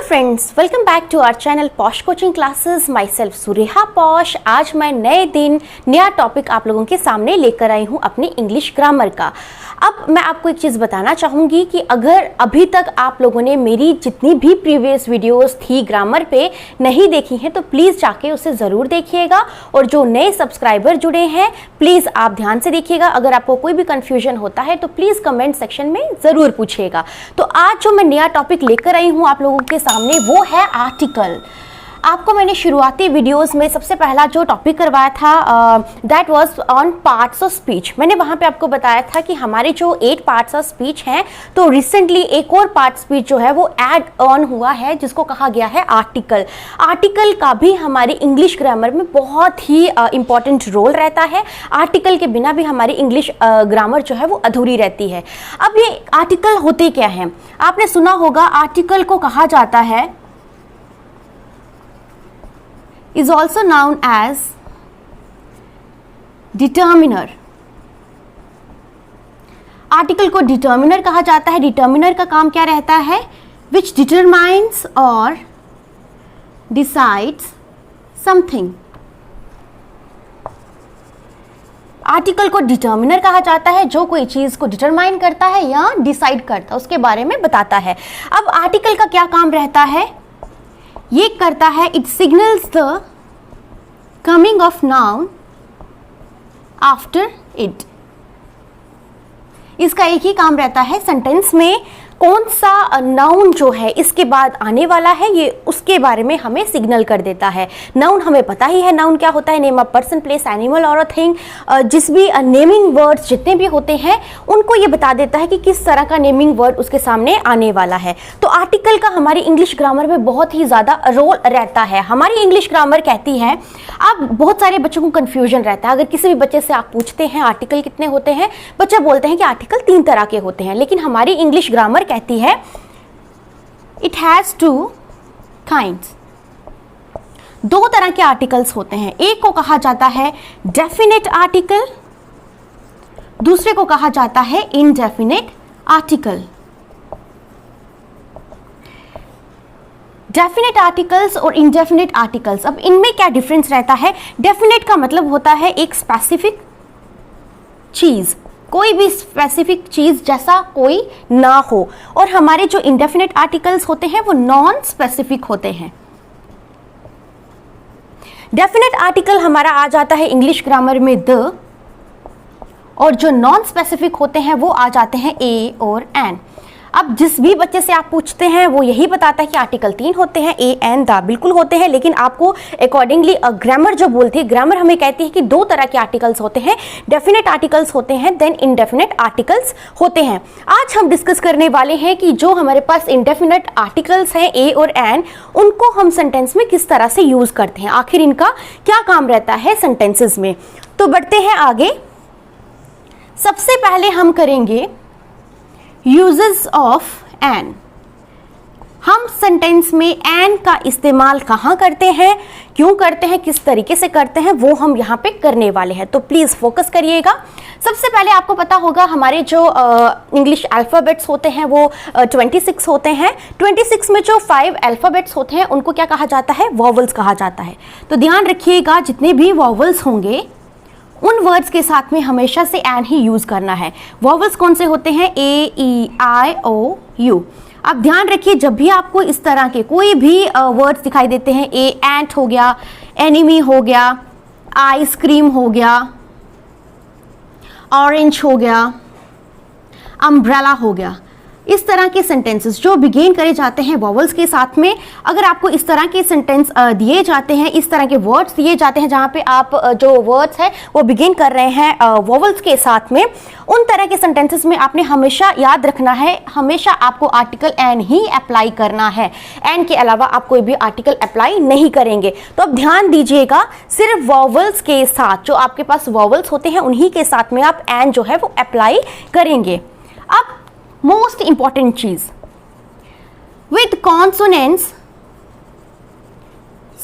Friends, welcome back to our channel posh coaching classes. Myself Sureha posh. आज मैं नए दिन नया टॉपिक आप लोगों के सामने लेकर आई हूँ अपनी इंग्लिश ग्रामर का। अब मैं आपको एक चीज़ बताना चाहूँगी कि अगर अभी तक आप लोगों ने मेरी जितनी भी प्रीवियस वीडियोस थी ग्रामर पे नहीं देखी हैं तो प्लीज़ जाके उसे ज़रूर देखिएगा। और जो नए सब्सक्राइबर जुड़े हैं प्लीज़ आप ध्यान से देखिएगा। अगर आपको कोई भी कन्फ्यूजन होता है तो प्लीज़ कमेंट सेक्शन में ज़रूर पूछिएगा। तो आज जो मैं नया टॉपिक लेकर आई हूँ आप लोगों के सामने वो है आर्टिकल। आपको मैंने शुरुआती वीडियोस में सबसे पहला जो टॉपिक करवाया था that was on parts of speech. मैंने वहाँ पे आपको बताया था कि हमारे जो 8 पार्ट्स ऑफ स्पीच हैं तो रिसेंटली एक और पार्ट स्पीच जो है वो ऐड ऑन हुआ है जिसको कहा गया है आर्टिकल। आर्टिकल का भी हमारी इंग्लिश ग्रामर में बहुत ही इंपॉर्टेंट रोल रहता है। आर्टिकल के बिना भी हमारी इंग्लिश ग्रामर जो है वो अधूरी रहती है। अब ये आर्टिकल होते क्या हैं? आपने सुना होगा आर्टिकल को कहा जाता है is also known as determiner। Article को डिटर्मिनर कहा जाता है। डिटर्मिनर का काम क्या रहता है? which determines or decides something। Article को डिटर्मिनर कहा जाता है जो कोई चीज को डिटरमाइन करता है या डिसाइड करता है, उसके बारे में बताता है। अब आर्टिकल का क्या काम रहता है? ये करता है it signals the coming of noun after it. इसका एक ही काम रहता है, सेंटेंस में कौन सा नाउन जो है इसके बाद आने वाला है ये उसके बारे में हमें सिग्नल कर देता है। नाउन हमें पता ही है नाउन क्या होता है, name of person, place, animal और अ थिंग। जिस भी नेमिंग वर्ड्स जितने भी होते हैं उनको ये बता देता है कि किस तरह का नेमिंग वर्ड उसके सामने आने वाला है। तो आर्टिकल का हमारी इंग्लिश ग्रामर में बहुत ही ज़्यादा रोल रहता है। हमारी इंग्लिश ग्रामर कहती है, अब बहुत सारे बच्चों को कन्फ्यूजन रहता है। अगर किसी भी बच्चे से आप पूछते हैं आर्टिकल कितने होते हैं, बच्चे बोलते हैं कि आर्टिकल 3 तरह के होते हैं। लेकिन हमारी इंग्लिश ग्रामर कहती है इट हैज 2 काइंड्स। 2 तरह के आर्टिकल्स होते हैं। एक को कहा जाता है डेफिनेट आर्टिकल, दूसरे को कहा जाता है इनडेफिनेट आर्टिकल। डेफिनेट आर्टिकल्स और इनडेफिनेट आर्टिकल्स, अब इनमें क्या डिफरेंस रहता है? डेफिनेट का मतलब होता है एक स्पेसिफिक चीज, कोई भी स्पेसिफिक चीज जैसा कोई ना हो। और हमारे जो इंडेफिनेट आर्टिकल्स होते हैं वो नॉन स्पेसिफिक होते हैं। डेफिनेट आर्टिकल हमारा आ जाता है इंग्लिश ग्रामर में द, और जो नॉन स्पेसिफिक होते हैं वो आ जाते हैं ए और एन। अब जिस भी बच्चे से आप पूछते हैं वो यही बताता है कि आर्टिकल 3 होते हैं, ए एन द बिल्कुल होते हैं। लेकिन आपको अकॉर्डिंगली ग्रामर जो बोलती है, ग्रामर हमें कहती है कि 2 तरह के आर्टिकल्स होते हैं, डेफिनेट आर्टिकल्स होते हैं देन इनडेफिनेट आर्टिकल्स होते हैं। आज हम डिस्कस करने वाले हैं कि जो हमारे पास इनडेफिनेट आर्टिकल्स हैं ए और एन, उनको हम सेंटेंस में किस तरह से यूज करते हैं, आखिर इनका क्या काम रहता है सेंटेंसेस में। तो बढ़ते हैं आगे। सबसे पहले हम करेंगे यूजेस ऑफ एन। हम सेंटेंस में एन का इस्तेमाल कहाँ करते हैं, क्यों करते हैं, किस तरीके से करते हैं, वो हम यहाँ पे करने वाले हैं। तो प्लीज़ फोकस करिएगा। सबसे पहले आपको पता होगा हमारे जो इंग्लिश अल्फ़ाबेट्स होते हैं वो 26 होते हैं। 26 में जो 5 अल्फ़ाबेट्स होते हैं उनको क्या कहा जाता है? वॉवल्स कहा जाता है। तो ध्यान रखिएगा जितने भी वॉवल्स होंगे उन वर्ड्स के साथ में हमेशा से एन ही यूज करना है। वॉवल्स कौन से होते हैं? ए, ई, आई, ओ, यू। अब ध्यान रखिए जब भी आपको इस तरह के कोई भी वर्ड्स दिखाई देते हैं, ए एंट हो गया, एनिमी हो गया, आइसक्रीम हो गया, ऑरेंज हो गया, अम्ब्रेला हो गया, इस तरह के सेंटेंसेस जो बिगेन करे जाते हैं वॉवल्स के साथ में, अगर आपको इस तरह के सेंटेंस दिए जाते हैं, इस तरह के वर्ड्स दिए जाते हैं जहाँ पे आप जो वर्ड्स है वो बिगेन कर रहे हैं वॉवल्स के साथ में, उन तरह के सेंटेंसेस में आपने हमेशा याद रखना है, हमेशा आपको आर्टिकल एन ही अप्लाई करना है। एन के अलावा आप कोई भी आर्टिकल अप्लाई नहीं करेंगे। तो अब ध्यान दीजिएगा, सिर्फ वॉवल्स के साथ जो आपके पास वॉवल्स होते हैं उन्हीं के साथ में आप एन जो है वो अप्लाई करेंगे। अब मोस्ट इंपॉर्टेंट चीज, विद कॉन्सोनेंट्स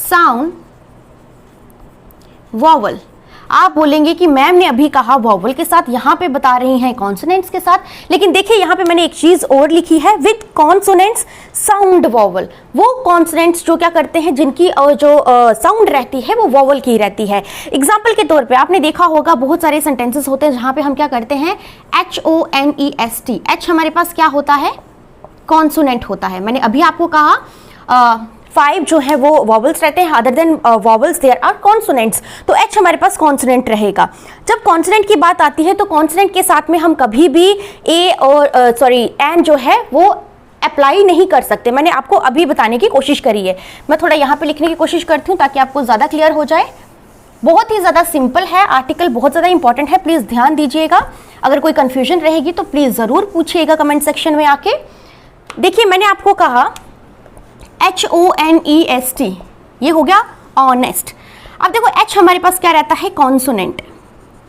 साउंड वॉवल। आप बोलेंगे कि मैम ने अभी कहा वॉवल के साथ, यहाँ पे बता रही हैं कॉन्सोनेंट्स के साथ, लेकिन देखिए यहाँ पे मैंने एक चीज और लिखी है, विद कॉन्सोनेंट्स साउंड वॉवल। वो कॉन्सोनेंट्स जो क्या करते हैं, जिनकी जो साउंड रहती है वो वॉवल की रहती है। एग्जाम्पल के तौर पे आपने देखा होगा बहुत सारे सेंटेंसेस होते हैं जहाँ पे हम क्या करते हैं, HONEST, एच हमारे पास क्या होता है, कॉन्सोनेंट होता है। मैंने अभी आपको कहा 5 जो है वो वॉवल्स रहते हैं, other than vowels there are consonants, तो एच हमारे पास कॉन्सोनेंट रहेगा। जब कॉन्सोनेंट की बात आती है तो कॉन्सोनेंट के साथ में हम कभी भी ए और एन जो है वो अप्लाई नहीं कर सकते। मैंने आपको अभी बताने की कोशिश करी है, मैं थोड़ा यहाँ पे लिखने की कोशिश करती हूँ ताकि आपको ज़्यादा क्लियर हो जाए। बहुत ही ज़्यादा सिंपल है, आर्टिकल बहुत ज़्यादा इंपॉर्टेंट है, प्लीज़ ध्यान दीजिएगा। अगर कोई कन्फ्यूजन रहेगी तो प्लीज़ ज़रूर पूछिएगा कमेंट सेक्शन में आके। देखिए मैंने आपको कहा HONEST, ये हो गया ऑनेस्ट। अब देखो एच हमारे पास क्या रहता है, कॉन्सोनेंट।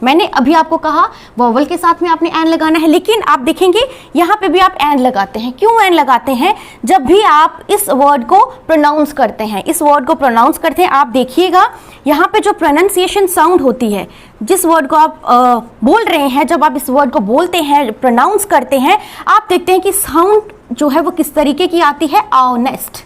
मैंने अभी आपको कहा वॉवल के साथ में आपने एन लगाना है, लेकिन आप देखेंगे यहाँ पे भी आप एन लगाते हैं। क्यों एन लगाते हैं? जब भी आप इस वर्ड को प्रोनाउंस करते हैं, इस वर्ड को प्रोनाउंस करते हैं, आप देखिएगा यहाँ पे जो प्रोनाउंसिएशन साउंड होती है, जिस वर्ड को आप बोल रहे हैं, जब आप इस वर्ड को बोलते हैं, प्रोनाउंस करते हैं, आप देखते हैं कि साउंड जो है वो किस तरीके की आती है, ऑनेस्ट।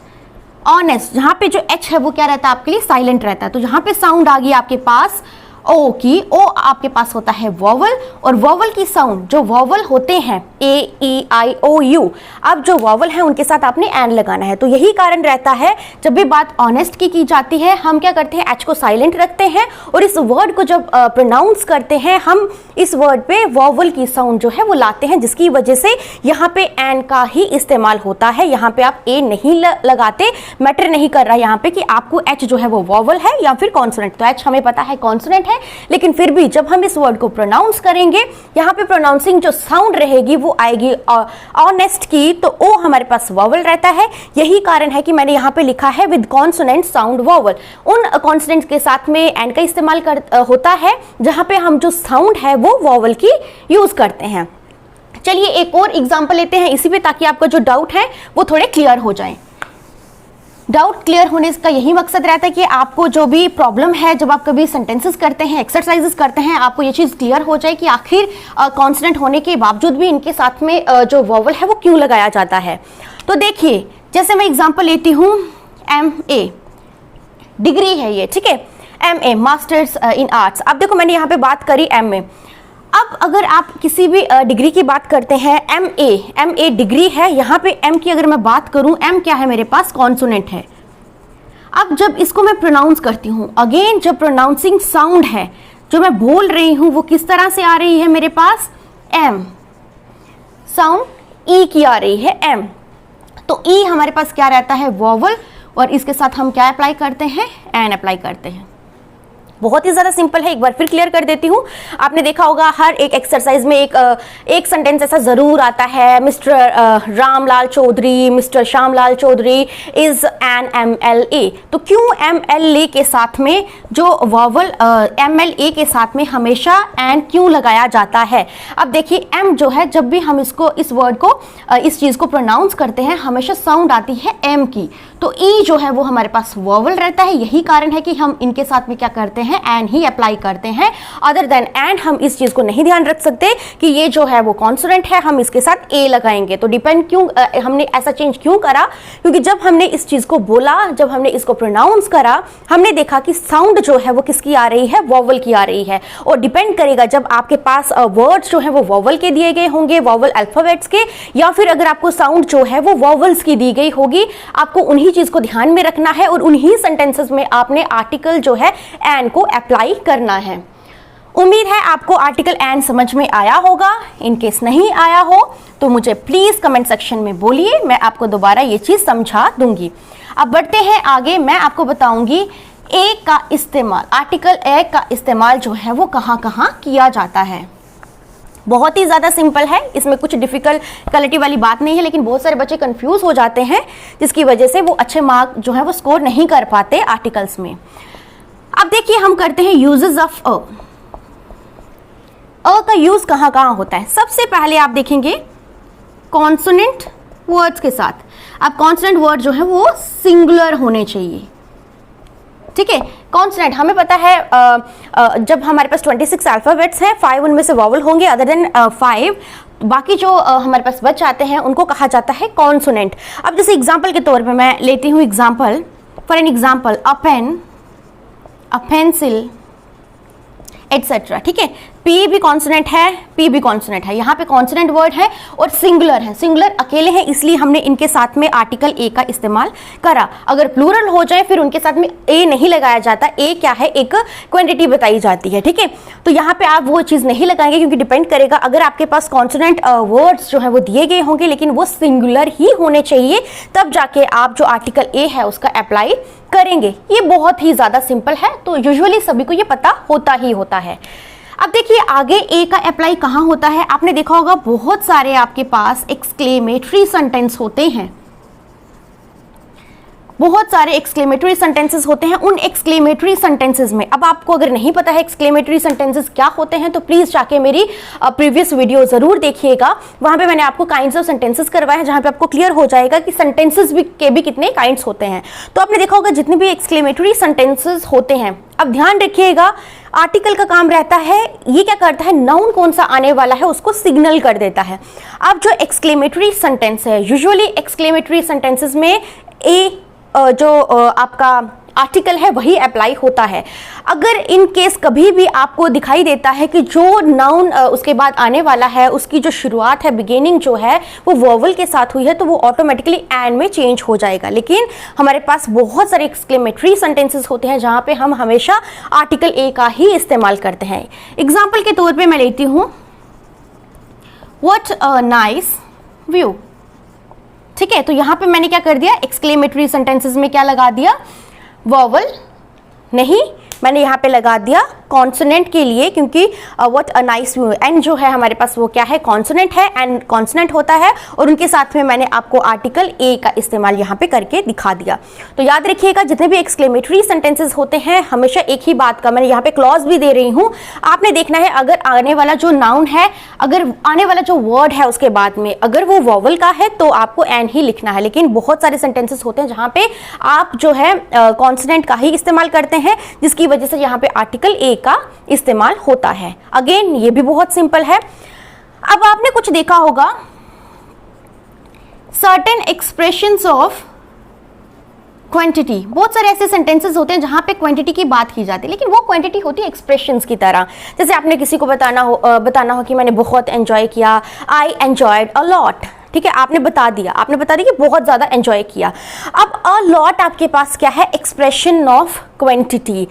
ऑनेस्ट, जहाँ पे जो एच है वो क्या रहता है आपके लिए, साइलेंट रहता है। तो जहाँ पे साउंड आ गई आपके पास ओ की, ओ आपके पास होता है वॉवल, और वॉवल की साउंड जो वॉवल होते हैं AEIOU, अब जो वॉवल है उनके साथ आपने एन लगाना है। तो यही कारण रहता है जब भी बात ऑनेस्ट की जाती है, हम क्या करते हैं, एच को साइलेंट रखते हैं, और इस वर्ड को जब प्रोनाउंस करते हैं हम इस वर्ड पे वॉवल की साउंड जो है वो लाते हैं, जिसकी वजह से यहाँ पे एन का ही इस्तेमाल होता है। यहाँ पे आप ए नहीं लगाते, मैटर नहीं कर रहा यहाँ पे कि आपको एच जो है वो वॉवल है या फिर कॉन्सोनेंट। तो एच हमें पता है कॉन्सोनेंट है, लेकिन फिर भी जब हम इस वर्ड को प्रोनाउंस करेंगे, यहाँ पे प्रोनाउंसिंग जो साउंड रहेगी वो आएगी ऑनेस्ट की, तो ओ हमारे पास वॉवल रहता है। यही कारण है कि मैंने यहाँ पे लिखा है विद कॉन्सोनेंट साउंड वॉवल। उन कॉन्सोनेंट के साथ में एन का इस्तेमाल होता है जहाँ पे हम जो साउंड है वो वॉवल की यूज करते हैं। चलिए एक और एग्जाम्पल लेते हैं इसी पे, ताकि आपका जो डाउट है वो थोड़े क्लियर हो जाए। डाउट क्लियर होने का यही मकसद रहता है कि आपको जो भी प्रॉब्लम है, जब आप कभी सेंटेंसेस करते हैं, एक्सरसाइजेस करते हैं, आपको ये चीज़ क्लियर हो जाए कि आखिर कॉन्सोनेंट होने के बावजूद भी इनके साथ में जो वॉवल है वो क्यों लगाया जाता है। तो देखिए जैसे मैं एग्जांपल लेती हूँ, MA डिग्री है ये, ठीक है, MA मास्टर्स इन आर्ट्स। अब देखो मैंने यहाँ पे बात करी MA। अब अगर आप किसी भी डिग्री की बात करते हैं, MA डिग्री है, यहाँ पे M की अगर मैं बात करूँ, M क्या है मेरे पास, कॉन्सोनेंट है। अब जब इसको मैं प्रोनाउंस करती हूँ, अगेन जब प्रोनाउंसिंग साउंड है जो मैं बोल रही हूँ वो किस तरह से आ रही है मेरे पास, M साउंड E की आ रही है, M। तो E हमारे पास क्या रहता है, वॉवल, और इसके साथ हम क्या अप्लाई करते हैं, एन अप्लाई करते हैं। बहुत ही ज़्यादा सिंपल है, एक बार फिर क्लियर कर देती हूँ। आपने देखा होगा हर एक एक्सरसाइज में एक सेंटेंस ऐसा ज़रूर आता है, mister Ramlal Chaudhary, mister Shyamlal Chaudhary is an MLA। तो क्यों MLA के साथ में जो वॉवल MLA के साथ में हमेशा एन क्यों लगाया जाता है? अब देखिए M जो है, जब भी हम इसको, इस वर्ड को, इस चीज़ को प्रोनाउंस करते हैं, हमेशा साउंड आती है M की। तो E जो है वो हमारे पास वॉवल रहता है। यही कारण है कि हम इनके साथ में क्या करते हैं, एन ही अप्लाई करते हैं। अदर देन एन हम इस चीज को नहीं ध्यान रख सकते कि ये जो है वो कॉन्सोनेंट है, हम इसके साथ ए लगाएंगे। तो डिपेंड क्यों, हमने ऐसा चेंज क्यों करा, क्योंकि जब हमने इस चीज को बोला, जब हमने इसको प्रोनाउंस करा, हमने देखा कि साउंड जो है वो किसकी आ रही है, वॉवल की आ रही है। और डिपेंड करेगा, जब आपके पास वर्ड्स जो है वो वॉवल के दिए गए होंगे, वॉवल अल्फाबेट्स के, या फिर अगर आपको साउंड जो है वो वॉवल्स की दी गई होगी, आपको उन्हीं चीज को ध्यान में रखना है और उन्हीं सेंटेंसेस में आपने आर्टिकल जो है एन को अप्लाई करना है। उम्मीद है आपको आर्टिकल एन समझ में आया होगा। इन केस नहीं आया हो तो मुझे प्लीज कमेंट सेक्शन में बोलिए, मैं आपको दोबारा ये चीज समझा दूंगी। अब बढ़ते हैं आगे, मैं आपको बताऊंगी ए का इस्तेमाल, आर्टिकल ए का इस्तेमाल जो है वो कहाँ कहाँ किया जाता है। बहुत ही ज़्यादा सिंपल है, इसमें कुछ डिफिकल्टी वाली बात नहीं है, लेकिन बहुत सारे बच्चे कंफ्यूज हो जाते हैं, जिसकी वजह से वो अच्छे मार्क जो है वो स्कोर नहीं कर पाते आर्टिकल्स में। अब देखिए हम करते हैं यूजेस ऑफ अ का यूज कहाँ कहाँ होता है। सबसे पहले आप देखेंगे कॉन्सोनेंट वर्ड्स के साथ। अब कॉन्सोनेंट वर्ड जो है वो सिंगुलर होने चाहिए, ठीक है। कॉन्सोनेंट हमें पता है जब हमारे पास 26 अल्फाबेट्स हैं, 5 उनमें से वॉवल होंगे, अदर देन 5 बाकी जो हमारे पास बच जाते हैं उनको कहा जाता है कॉन्सोनेंट। अब जैसे एग्जांपल के तौर पे मैं लेती हूँ example, for an example a pen, a pencil etcetera. ठीक है, पी भी कॉन्सोनेंट है, पी भी कॉन्सोनेंट है, यहाँ पे कॉन्सोनेंट वर्ड है और सिंगुलर है, सिंगुलर अकेले हैं इसलिए हमने इनके साथ में आर्टिकल ए का इस्तेमाल करा। अगर प्लूरल हो जाए फिर उनके साथ में ए नहीं लगाया जाता, ए क्या है, एक क्वांटिटी बताई जाती है। ठीक है, तो यहाँ पे आप वो चीज़ नहीं लगाएंगे क्योंकि डिपेंड करेगा, अगर आपके पास कॉन्सोनेंट वर्ड्स जो है वो दिए गए होंगे लेकिन वो सिंगुलर ही होने चाहिए, तब जाके आप जो आर्टिकल ए है उसका अप्लाई करेंगे। ये बहुत ही ज़्यादा सिंपल है, तो यूजुअली सभी को ये पता होता ही होता है। अब देखिए आगे ए का अप्लाई कहाँ होता है। आपने देखा होगा बहुत सारे आपके पास एक्सक्लेमेटरी सेंटेंस होते हैं, बहुत सारे एक्सक्लेमेटरी सेंटेंसेस होते हैं। उन एक्सक्लेमेटरी सेंटेंसेस में, अब आपको अगर नहीं पता है एक्सक्लेमेटरी सेंटेंसेस क्या होते हैं तो प्लीज जाके मेरी प्रीवियस वीडियो जरूर देखिएगा, वहां पे मैंने आपको काइंड्स ऑफ सेंटेंसेस करवाए हैं जहां पे आपको क्लियर हो जाएगा कि सेंटेंसेस के भी कितने काइंड्स होते हैं। तो आपने देखा होगा जितने भी एक्सक्लेमेटरी सेंटेंसेस होते हैं, अब ध्यान रखिएगा आर्टिकल का काम रहता है, ये क्या करता है, नाउन कौन सा आने वाला है उसको सिग्नल कर देता है। अब जो एक्सक्लेमेटरी सेंटेंस है, यूजुअली एक्सक्लेमेटरी सेंटेंसेस में ए जो आपका आर्टिकल है वही अप्लाई होता है। अगर इन केस कभी भी आपको दिखाई देता है कि जो नाउन उसके बाद आने वाला है उसकी जो शुरुआत है, बिगिनिंग जो है वो वोवल के साथ हुई है, तो वो ऑटोमेटिकली एंड में चेंज हो जाएगा। लेकिन हमारे पास बहुत सारे एक्सक्लेमेटरी सेंटेंसेस होते हैं जहां पे हम हमेशा आर्टिकल ए का ही इस्तेमाल करते हैं। एग्जाम्पल के तौर पर मैं लेती हूँ व्हाट अ नाइस व्यू। ठीक है, तो यहां पे मैंने क्या कर दिया, एक्सक्लेमेटरी सेंटेंसेस में क्या लगा दिया, वोवल नहीं, मैंने यहाँ पे लगा दिया कॉन्सोनेंट के लिए, क्योंकि what a nice view, and जो है हमारे पास वो क्या है, कॉन्सोनेंट है, एंड कॉन्सोनेंट होता है, और उनके साथ में मैंने आपको आर्टिकल ए का इस्तेमाल यहाँ पे करके दिखा दिया। तो याद रखिएगा जितने भी एक्सक्लेमेटरी सेंटेंसेस होते हैं हमेशा एक ही बात का, मैंने यहाँ पे क्लॉज भी दे रही हूँ, आपने देखना है अगर आने वाला जो नाउन है, अगर आने वाला जो वर्ड है उसके बाद में अगर वो वोवल का है तो आपको एन ही लिखना है। लेकिन बहुत सारे सेंटेंसेस होते हैं जहाँ पे आप जो है कॉन्सोनेंट का ही इस्तेमाल करते हैं, जिसकी वजह से यहाँ पे आर्टिकल ए का इस्तेमाल होता है। अगेन ये भी बहुत सिंपल है। अब आपने कुछ देखा होगा, सर्टेन एक्सप्रेशंस ऑफ क्वांटिटी, बहुत सारे ऐसे सेंटेंसेस होते हैं जहां पे क्वांटिटी की बात की जाती है, लेकिन वो क्वांटिटी होती है एक्सप्रेशंस की तरह। जैसे आपने किसी को बताना हो कि मैंने बहुत एंजॉय किया, आई एंजॉयड अ लॉट। ठीक है, आपने बता दिया कि बहुत ज्यादा एंजॉय किया। अब अ लॉट आपके पास क्या है, एक्सप्रेशन ऑफ क्वांटिटी।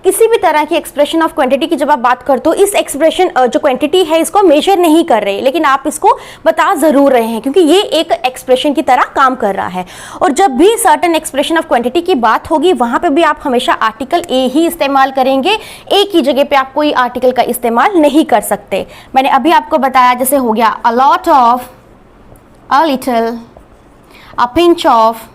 किसी भी तरह की एक्सप्रेशन ऑफ क्वांटिटी की जब आप बात करते हो, इस एक्सप्रेशन जो क्वांटिटी है इसको मेजर नहीं कर रहे, लेकिन आप इसको बता जरूर रहे हैं क्योंकि ये एक एक्सप्रेशन की तरह काम कर रहा है। और जब भी सर्टेन एक्सप्रेशन ऑफ क्वांटिटी की बात होगी वहां पे भी आप हमेशा आर्टिकल ए ही इस्तेमाल करेंगे, ए की जगह पे आप कोई आर्टिकल का इस्तेमाल नहीं कर सकते। मैंने अभी आपको बताया, जैसे हो गया a lot of, a little, a pinch of,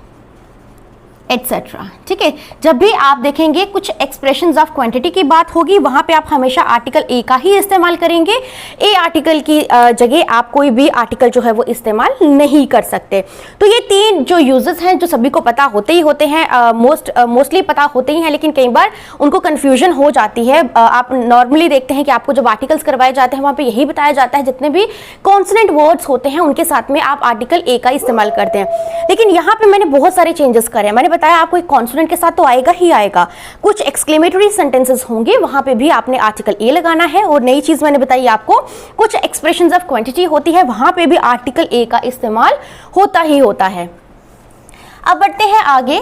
etcetera. ठीक है, जब भी आप देखेंगे कुछ एक्सप्रेशंस ऑफ क्वांटिटी की बात होगी वहां पे आप हमेशा आर्टिकल ए का ही इस्तेमाल करेंगे। ए आर्टिकल की जगह आप कोई भी आर्टिकल जो है वो इस्तेमाल नहीं कर सकते। तो ये तीन जो यूजेस हैं जो सभी को पता होते ही होते हैं, मोस्टली पता होते ही हैं, लेकिन कई बार उनको कंफ्यूजन हो जाती है। आप नॉर्मली देखते हैं कि आपको जब आर्टिकल्स करवाए जाते हैं वहां पे यही बताया जाता है जितने भी कॉन्सोनेंट वर्ड्स होते हैं उनके साथ में आप आर्टिकल ए का इस्तेमाल करते हैं। लेकिन यहाँ पे मैंने बहुत सारे चेंजेस करे हैं। मैंने बताया आपको एक कॉन्सोनेंट के साथ तो आएगा ही आएगा, कुछ एक्सक्लेमेटरी सेंटेंसेस होंगे वहां पे भी आपने आर्टिकल ए लगाना है। और नई चीज मैंने बताई आपको, कुछ एक्सप्रेशंस ऑफ क्वांटिटी होती है वहां पे भी आर्टिकल ए का इस्तेमाल होता ही होता है। अब बढ़ते हैं आगे,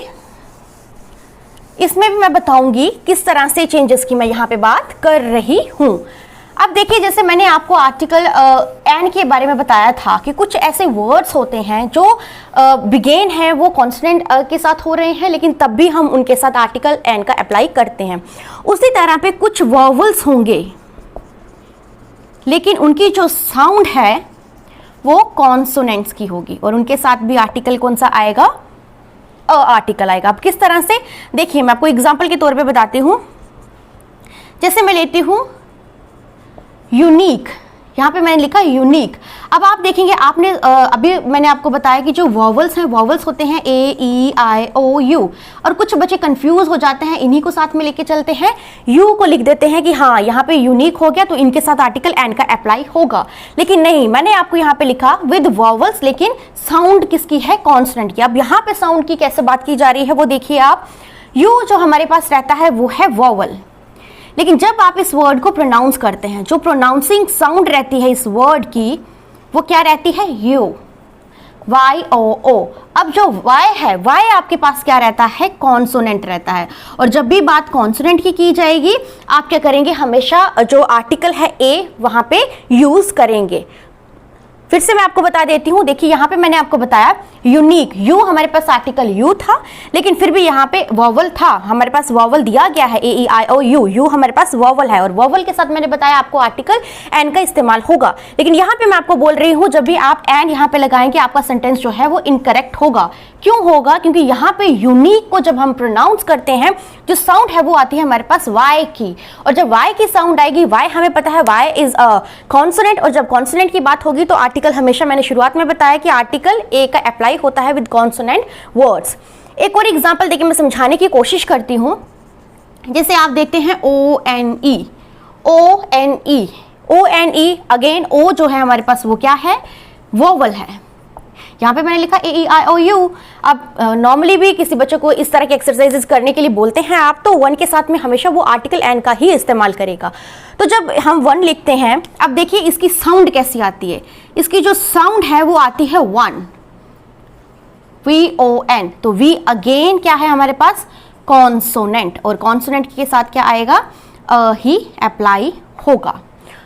इसमें भी मैं बताऊंगी किस तरह से चेंजेस की मैं यहां पे बात कर रही हूं। अब देखिए, जैसे मैंने आपको आर्टिकल एन के बारे में बताया था कि कुछ ऐसे वर्ड्स होते हैं जो बिगेन है वो कॉन्सोनेंट के साथ हो रहे हैं, लेकिन तब भी हम उनके साथ आर्टिकल एन का अप्लाई करते हैं। उसी तरह पे कुछ वॉवल्स होंगे लेकिन उनकी जो साउंड है वो कॉन्सोनेंट्स की होगी और उनके साथ भी आर्टिकल कौन सा आएगा, अ आर्टिकल आएगा। अब किस तरह से, देखिए मैं आपको एग्जाम्पल के तौर पे बताती हूँ। जैसे मैं लेती हूँ यूनिक, यहाँ पे मैंने लिखा यूनिक। अब आप देखेंगे, आपने अभी मैंने आपको बताया कि जो वॉवल्स हैं, वॉवल्स होते हैं ए, ई, आई, ओ, यू, और कुछ बच्चे कंफ्यूज हो जाते हैं, इन्हीं को साथ में लेके चलते हैं, यू को लिख देते हैं कि हाँ यहाँ पे यूनिक हो गया तो इनके साथ आर्टिकल एंड का अप्लाई होगा। लेकिन नहीं, मैंने आपको यहाँ पे लिखा विद वॉवल्स, लेकिन साउंड किसकी है? कॉन्सोनेंट की। अब यहाँ पे साउंड की कैसे बात की जा रही है वो देखिए आप। यू जो हमारे पास रहता है वो है वॉवल, लेकिन जब आप इस वर्ड को प्रोनाउंस करते हैं, जो प्रोनाउंसिंग साउंड रहती है इस वर्ड की वो क्या रहती है? यू, वाई, ओ, ओ। अब जो वाई है, वाई आपके पास क्या रहता है? कॉन्सोनेंट रहता है। और जब भी बात कॉन्सोनेंट की जाएगी, आप क्या करेंगे? हमेशा जो आर्टिकल है ए वहां पे यूज करेंगे। फिर से मैं आपको बता देती हूँ, देखिए यहाँ पे मैंने आपको बताया यूनिक, यू हमारे पास आर्टिकल यू था, लेकिन फिर भी यहाँ पे वॉवल था, हमारे पास वॉवल दिया गया है ए, ई, आई, ओ, यू, यू हमारे पास वॉवल है, और वॉवल के साथ मैंने बताया आपको आर्टिकल एन का इस्तेमाल होगा। लेकिन यहाँ पे मैं आपको बोल रही हूँ, जब भी आप एन यहाँ पे लगाएंगे आपका सेंटेंस जो है वो इनकरेक्ट होगा। क्यों होगा? क्योंकि यहाँ पे यूनिक को जब हम प्रोनाउंस करते हैं, जो साउंड है वो आती है हमारे पास वाई की, और जब वाई की साउंड आएगी, वाई हमें पता है वाई इज कॉन्सोनेंट, और जब कॉन्सोनेंट की बात होगी तो आर्टिकल हमेशा, मैंने शुरुआत में बताया कि आर्टिकल ए का अप्लाई होता है विद कॉन्सोनेंट वर्ड्स। एक और एग्जांपल देखिए, मैं समझाने की कोशिश करती हूं। जैसे आप देखते हैं O N E, O N E, O N E, again O जो है हमारे पास वो क्या है? वोवल है। यहाँ पे मैंने लिखा ए, ई, आई, ओ, यू। अब नॉर्मली भी किसी बच्चे को इस तरह के एक्सरसाइजेस करने के लिए बोलते हैं आप, तो वन के साथ में हमेशा वो आर्टिकल एन का ही इस्तेमाल करेगा। तो जब हम वन लिखते हैं, अब देखिए इसकी साउंड कैसी आती है। इसकी जो साउंड है वो आती है वन, वी, ओ, एन। तो वी अगेन क्या है हमारे पास? कॉन्सोनेंट, और कॉन्सोनेंट के साथ क्या आएगा? ही अप्लाई होगा।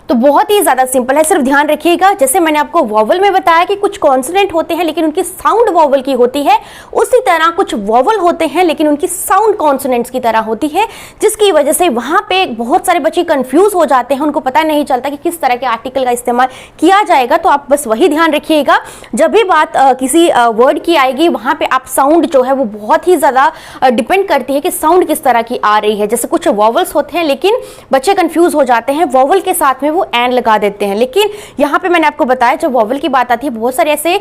तो बहुत ही ज्यादा सिंपल है, सिर्फ ध्यान रखिएगा। जैसे मैंने आपको वॉवल में बताया कि कुछ कॉन्सोनेंट होते हैं लेकिन उनकी साउंड वॉवल की होती है, उसी तरह कुछ वॉवल होते हैं लेकिन उनकी साउंड कॉन्सोनेंट्स की तरह होती है, जिसकी वजह से वहां पे बहुत सारे बच्चे कंफ्यूज हो जाते हैं, उनको पता नहीं चलता कि किस तरह के आर्टिकल का इस्तेमाल किया जाएगा। तो आप बस वही ध्यान रखिएगा, जब भी बात किसी वर्ड की आएगी वहां पे आप साउंड जो है वो बहुत ही ज्यादा डिपेंड करती है कि साउंड किस तरह की आ रही है। जैसे कुछ वॉवल्स होते हैं लेकिन बच्चे कंफ्यूज हो जाते हैं, वॉवल के साथ में एन लगा देते हैं, लेकिन यहां पे मैंने आपको बताया जब वॉवल की बात आती है, बहुत सारे ऐसे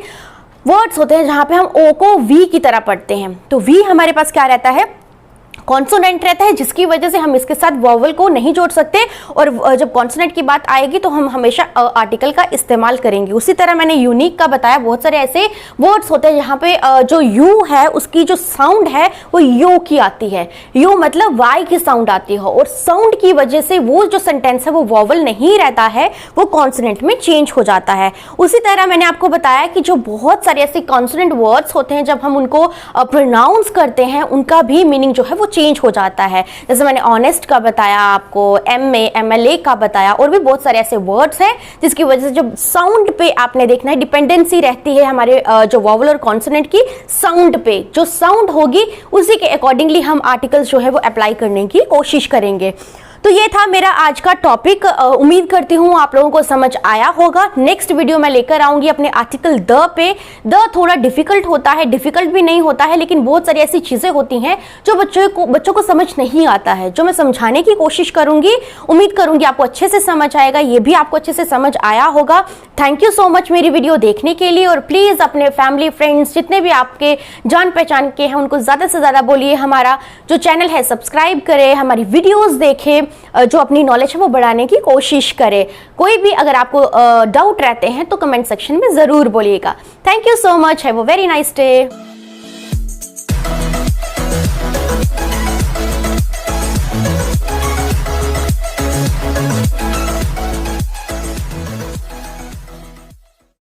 वर्ड्स होते हैं जहां पे हम ओ को वी की तरह पढ़ते हैं। तो वी हमारे पास क्या रहता है? कॉन्सोनेंट रहता है, जिसकी वजह से हम इसके साथ वॉवल को नहीं जोड़ सकते, और जब कॉन्सोनेंट की बात आएगी तो हम हमेशा आर्टिकल का इस्तेमाल करेंगे। उसी तरह मैंने यूनिक का बताया, बहुत सारे ऐसे वर्ड्स होते हैं जहाँ पे जो यू है उसकी जो साउंड है वो यू की आती है, यू मतलब वाई की साउंड आती है, और साउंड की वजह से वो जो सेंटेंस है वो वॉवल नहीं रहता है, वो कॉन्सोनेंट में चेंज हो जाता है। उसी तरह मैंने आपको बताया कि जो बहुत सारे ऐसे कॉन्सोनेंट वर्ड्स होते हैं, जब हम उनको प्रोनाउंस करते हैं उनका भी मीनिंग जो है वो चेंज हो जाता है। जैसे मैंने ऑनेस्ट का बताया आपको, MA का बताया, और भी बहुत सारे ऐसे वर्ड्स हैं जिसकी वजह से जब साउंड पे आपने देखना है, डिपेंडेंसी रहती है हमारे जो वॉवल और कॉन्सोनेंट की साउंड पे। जो साउंड होगी उसी के अकॉर्डिंगली हम आर्टिकल्स जो है वो अप्लाई करने की कोशिश करेंगे। तो ये था मेरा आज का टॉपिक। उम्मीद करती हूँ आप लोगों को समझ आया होगा। नेक्स्ट वीडियो मैं लेकर आऊंगी अपने आर्टिकल द पे। द थोड़ा डिफिकल्ट होता है, डिफिकल्ट भी नहीं होता है, लेकिन बहुत सारी ऐसी चीजें होती हैं जो बच्चों को समझ नहीं आता है, जो मैं समझाने की कोशिश करूंगी। उम्मीद करूंगी आपको अच्छे से समझ आएगा, ये भी आपको अच्छे से समझ आया होगा। थैंक यू सो मच मेरी वीडियो देखने के लिए, और प्लीज अपने फैमिली फ्रेंड्स जितने भी आपके जान पहचान के हैं उनको ज्यादा से ज्यादा बोलिए हमारा जो चैनल है सब्सक्राइब करें, हमारी वीडियोस देखें, जो अपनी नॉलेज है वो बढ़ाने की कोशिश करें। कोई भी अगर आपको डाउट रहते हैं तो कमेंट सेक्शन में जरूर बोलिएगा। Thank you so much, have a very nice day.